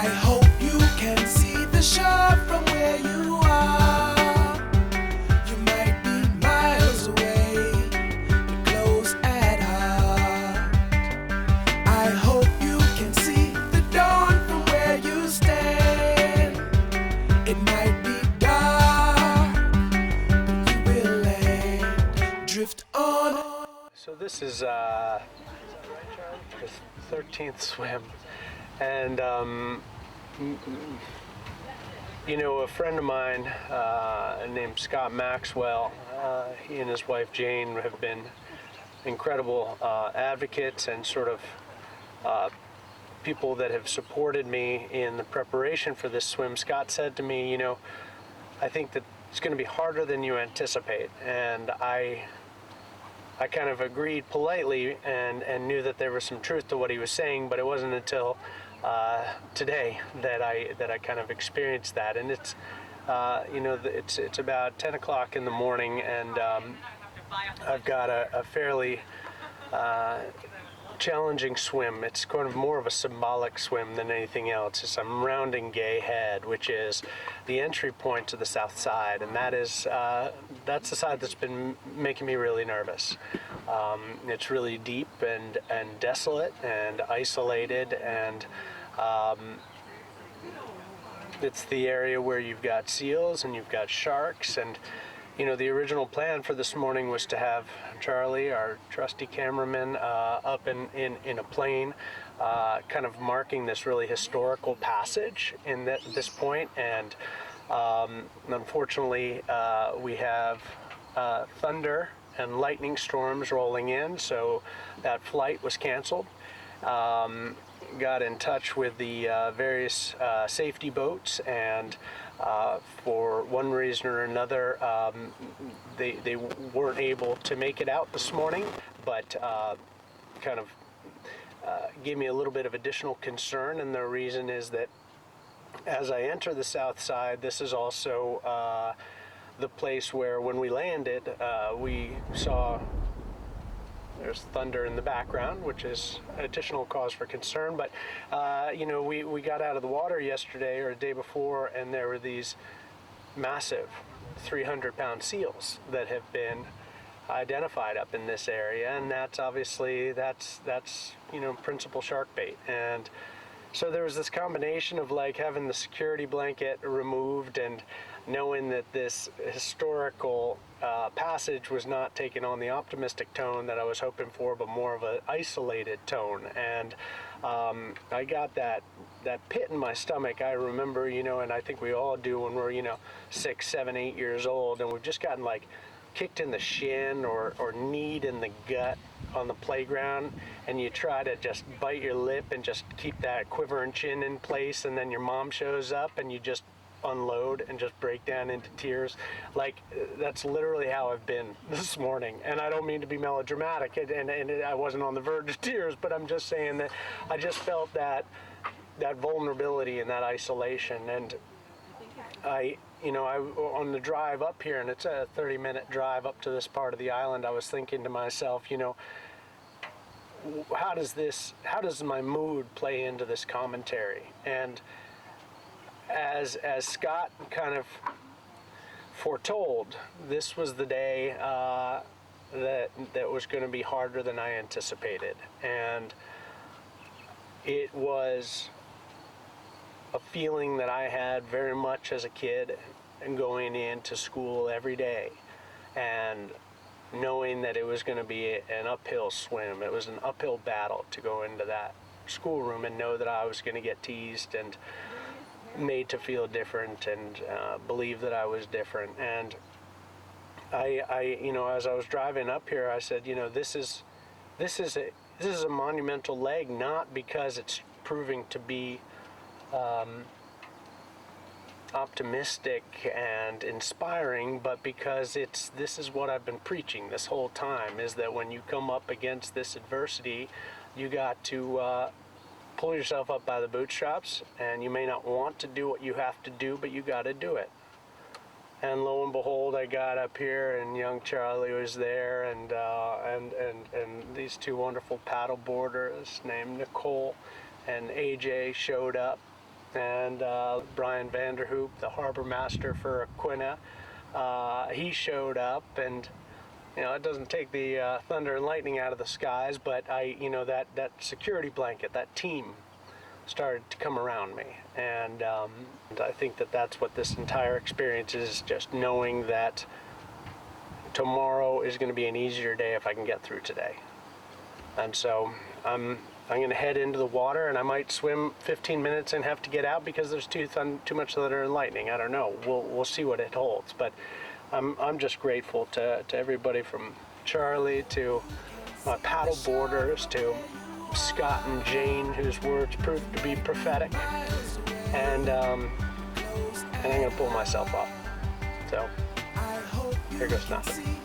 I hope you can see the shore from where you are. You might be miles away, but close at heart. I hope you can see the dawn from where you stand. It might be dark, but you will land. Drift on. So this is the 13th swim, and you know, a friend of mine named Scott Maxwell, he and his wife Jane have been incredible advocates and sort of people that have supported me in the preparation for this swim. Scott said to me, you know, I think that it's going to be harder than you anticipate, and I kind of agreed politely and knew that there was some truth to what he was saying, but it wasn't until today that I kind of experienced that. And it's you know, it's about 10 o'clock in the morning, and I've got a fairly challenging swim. It's kind of more of a symbolic swim than anything else. I'm rounding Gay Head, which is the entry point to the south side, and that's the side that's been making me really nervous. It's really deep and desolate and isolated, and it's the area where you've got seals and you've got sharks. And you know, the original plan for this morning was to have Charlie, our trusty cameraman, up in a plane, kind of marking this really historical passage in this point. And unfortunately, we have thunder and lightning storms rolling in, so that flight was canceled. Got in touch with the various safety boats, and for one reason or another, they weren't able to make it out this morning, but kind of gave me a little bit of additional concern. And the reason is that as I enter the south side, this is also the place where, when we landed, we saw there's thunder in the background, which is additional cause for concern. But you know, we got out of the water yesterday or the day before, and there were these massive 300-pound seals that have been identified up in this area, and that's obviously that's you know, principal shark bait. And so there was this combination of like having the security blanket removed and knowing that this historical passage was not taken on the optimistic tone that I was hoping for, but more of an isolated tone. And I got that pit in my stomach. I remember, you know, and I think we all do when we're, you know, 6, 7, 8 years old, and we've just gotten like kicked in the shin or kneed in the gut on the playground, and you try to just bite your lip and just keep that quivering chin in place, and then your mom shows up and you just unload and just break down into tears. Like, that's literally how I've been this morning. And I don't mean to be melodramatic, and I wasn't on the verge of tears, but I'm just saying that I just felt that vulnerability and that isolation. And you know, on the drive up here, and it's a 30-minute drive up to this part of the island, I was thinking to myself, you know, how does my mood play into this commentary? And as Scott kind of foretold, this was the day that was going to be harder than I anticipated. And it was a feeling that I had very much as a kid, and going into school every day and knowing that it was going to be an uphill swim. It was an uphill battle to go into that schoolroom and know that I was going to get teased and made to feel different and believe that I was different. And I you know, as I was driving up here, I said, you know, this is a monumental leg, not because it's proving to be optimistic and inspiring, but because this is what I've been preaching this whole time, is that when you come up against this adversity, you got to pull yourself up by the bootstraps, and you may not want to do what you have to do, but you got to do it. And lo and behold, I got up here, and young Charlie was there, and these two wonderful paddle boarders named Nicole and AJ showed up, and Brian Vanderhoop, the harbor master for Aquina, he showed up, and it doesn't take the thunder and lightning out of the skies, but that security blanket, that team started to come around me, and I think that's what this entire experience is, just knowing that tomorrow is going to be an easier day if I can get through today. And so I'm going to head into the water, and I might swim 15 minutes and have to get out because there's too much thunder and lightning. I don't know. We'll see what it holds. But I'm just grateful to everybody, from Charlie to my paddle boarders to Scott and Jane, whose words proved to be prophetic. And I'm going to pull myself up. So here goes nothing.